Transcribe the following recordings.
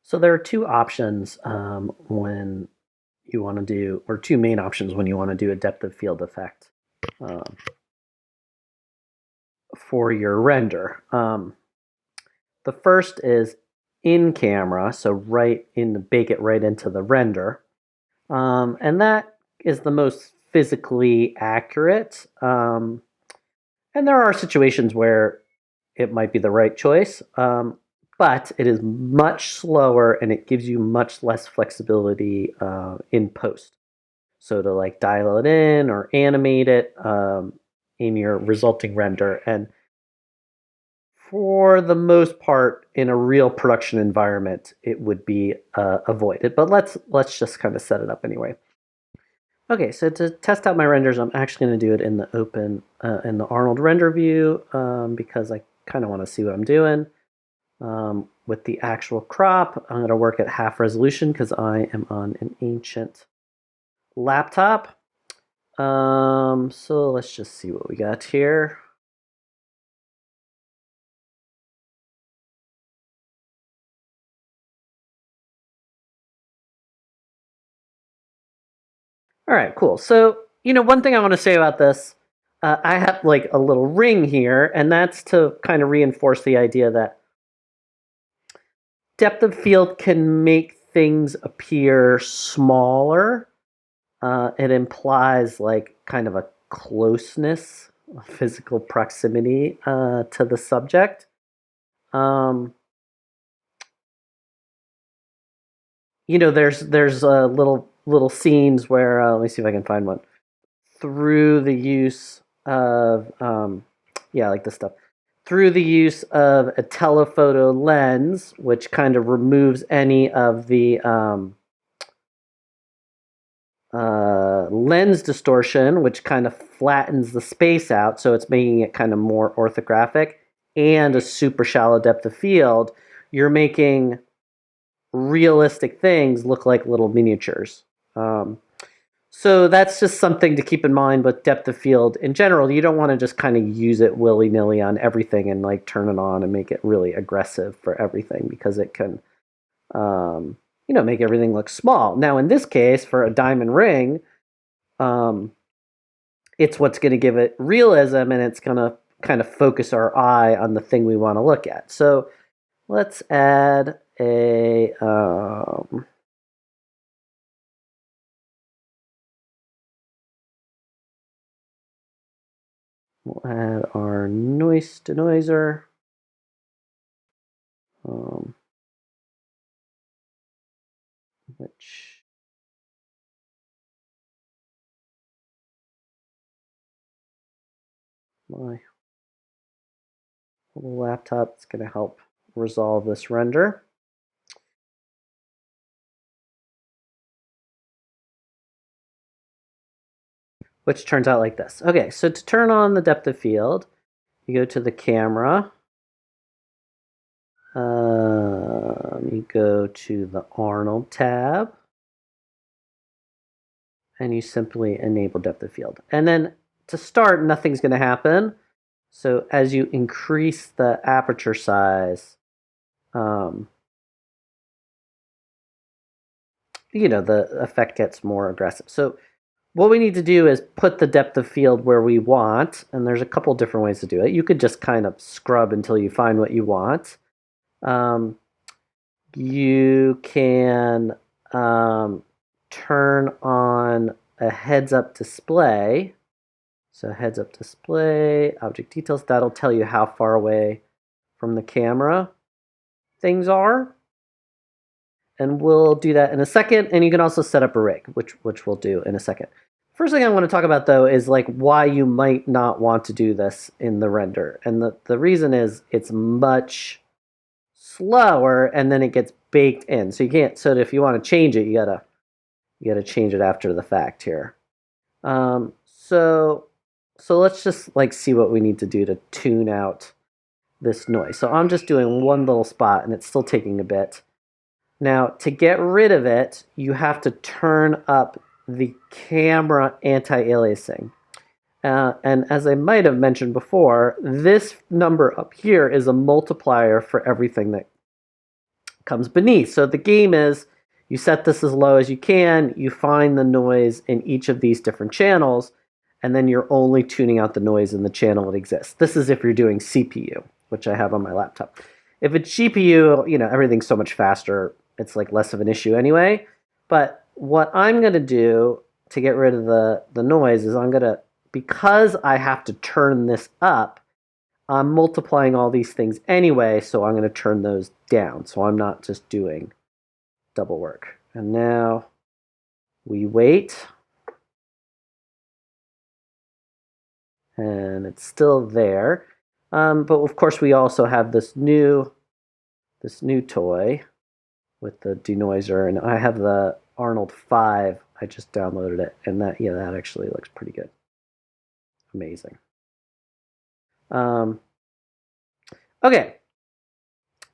So there are two options when you want to do, or two main options when you want to do a depth of field effect um, for your render. The first is in camera, so bake it right into the render, and that is the most physically accurate. And there are situations where it might be the right choice. But it is much slower and it gives you much less flexibility in post. So to like dial it in or animate it in your resulting render. And for the most part, in a real production environment, it would be avoided. But let's just kind of set it up anyway. Okay, so to test out my renders, I'm actually going to do it in the Arnold render view because I kind of want to see what I'm doing. With the actual crop, I'm going to work at half resolution because I am on an ancient laptop. So let's just see what we got here. All right, cool. So, one thing I want to say about this, I have like a little ring here, and that's to kind of reinforce the idea that depth of field can make things appear smaller. It implies like kind of a closeness, physical proximity to the subject. Um, there's little scenes where let me see if I can find one through the use of yeah, like this stuff through the use of a telephoto lens, which kind of removes any of the lens distortion, which kind of flattens the space out, so it's making it kind of more orthographic, and a super shallow depth of field, you're making realistic things look like little miniatures. So that's just something to keep in mind with depth of field in general. You don't want to just kind of use it willy-nilly on everything and like turn it on and make it really aggressive for everything because it can make everything look small. Now, in this case, for a diamond ring, it's what's going to give it realism, and it's going to kind of focus our eye on the thing we want to look at. So let's add we'll add our noise denoiser. Which my little laptop is going to help resolve this render. Which turns out like this. Okay, so to turn on the depth of field, you go to the camera. You go to the Arnold tab. And you simply enable depth of field. And then to start, nothing's going to happen. So as you increase the aperture size, the effect gets more aggressive. So what we need to do is put the depth of field where we want, and there's a couple different ways to do it. You could just kind of scrub until you find what you want. You can turn on a heads-up display. So heads-up display, object details, that'll tell you how far away from the camera things are. And we'll do that in a second. And you can also set up a rig, which we'll do in a second. First thing I want to talk about, though, is like why you might not want to do this in the render. And the reason is it's much slower, and then it gets baked in. So you can't. So if you want to change it, you gotta change it after the fact here. So let's just like see what we need to do to tune out this noise. So I'm just doing one little spot, and it's still taking a bit. Now, to get rid of it, you have to turn up the camera anti-aliasing. And as I might have mentioned before, this number up here is a multiplier for everything that comes beneath. So the game is you set this as low as you can, you find the noise in each of these different channels, and then you're only tuning out the noise in the channel that exists. This is if you're doing CPU, which I have on my laptop. If it's GPU, everything's so much faster, it's like less of an issue anyway. But what I'm going to do to get rid of the noise is because I have to turn this up, I'm multiplying all these things anyway, so I'm going to turn those down. So I'm not just doing double work. And now we wait. And it's still there. But of course we also have this new toy with the denoiser, and I have the Arnold 5. I just downloaded it, and that actually looks pretty good. Amazing. Okay,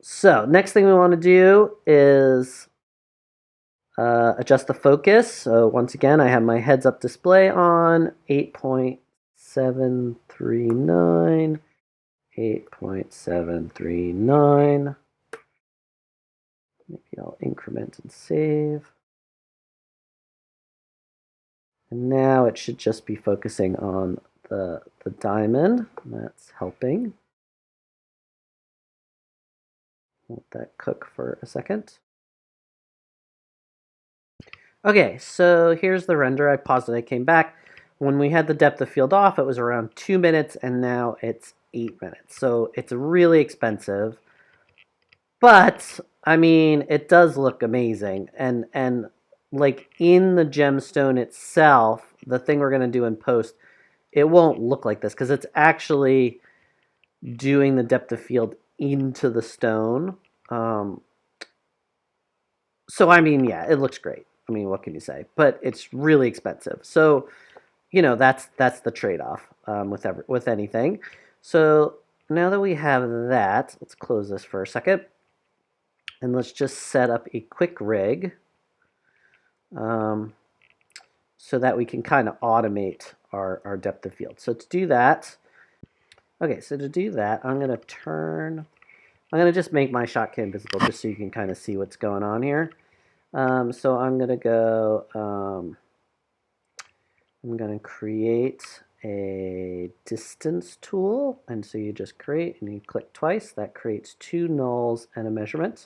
so next thing we want to do is adjust the focus. So once again, I have my heads-up display on, 8.739, 8.739. Maybe I'll increment and save. And now it should just be focusing on the diamond. That's helping. Let that cook for a second. Okay, so here's the render. I paused it, I came back. When we had the depth of field off, it was around 2 minutes, and now it's 8 minutes. So it's really expensive. But, I mean, it does look amazing. And like in the gemstone itself, the thing we're going to do in post, it won't look like this because it's actually doing the depth of field into the stone. So, I mean, yeah, it looks great. I mean, what can you say? But it's really expensive. So, that's the trade-off with anything. So now that we have that, let's close this for a second. And let's just set up a quick rig so that we can kind of automate our depth of field. So to do that, I'm going to just make my Shotgun invisible just so you can kind of see what's going on here. So I'm going to go, I'm going to create a distance tool. And so you just create and you click twice. That creates 2 nulls and a measurement.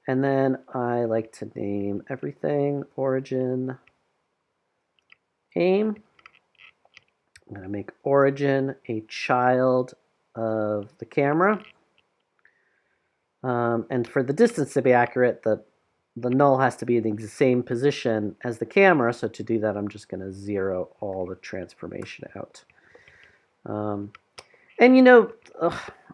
And then I like to name everything origin aim. I'm going to make origin a child of the camera. And for the distance to be accurate, the null has to be in the same position as the camera. So to do that, I'm just going to zero all the transformation out. And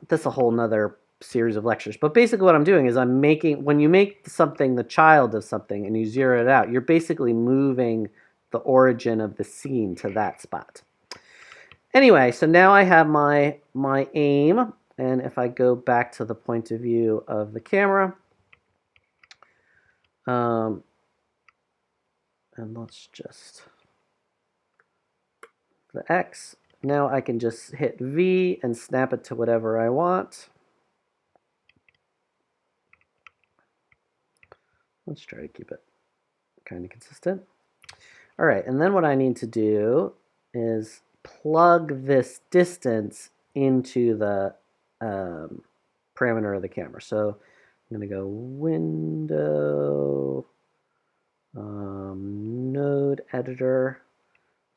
that's a whole nother series of lectures. But basically what I'm doing is when you make something the child of something and you zero it out, you're basically moving the origin of the scene to that spot. Anyway, so now I have my aim, and if I go back to the point of view of the camera, and let's just the X. Now I can just hit V and snap it to whatever I want. Let's try to keep it kind of consistent. All right, and then what I need to do is plug this distance into the parameter of the camera. So I'm going to go Window, Node Editor.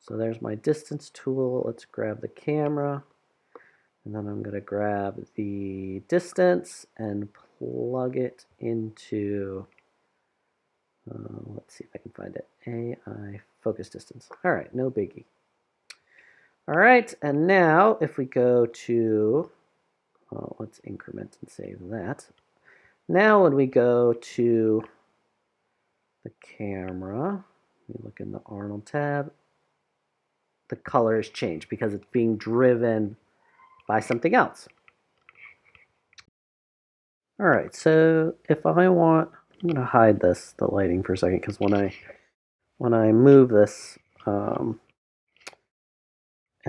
So there's my distance tool. Let's grab the camera. And then I'm going to grab the distance and plug it into, let's see if I can find it, AI focus distance. All right, no biggie. All right, and now if we go to, let's increment and save that. Now when we go to the camera, we look in the Arnold tab, the color has changed because it's being driven by something else. All right, so if I want, I'm going to hide the lighting for a second because when I move this and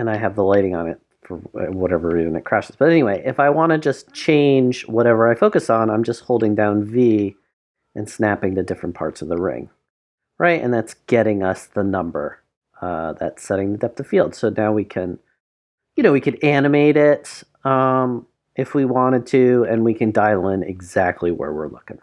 I have the lighting on it, for whatever reason it crashes. But anyway, if I want to just change whatever I focus on, I'm just holding down V and snapping to different parts of the ring, right? And that's getting us the number. That's setting the depth of field. So now we can, we could animate it if we wanted to, and we can dial in exactly where we're looking.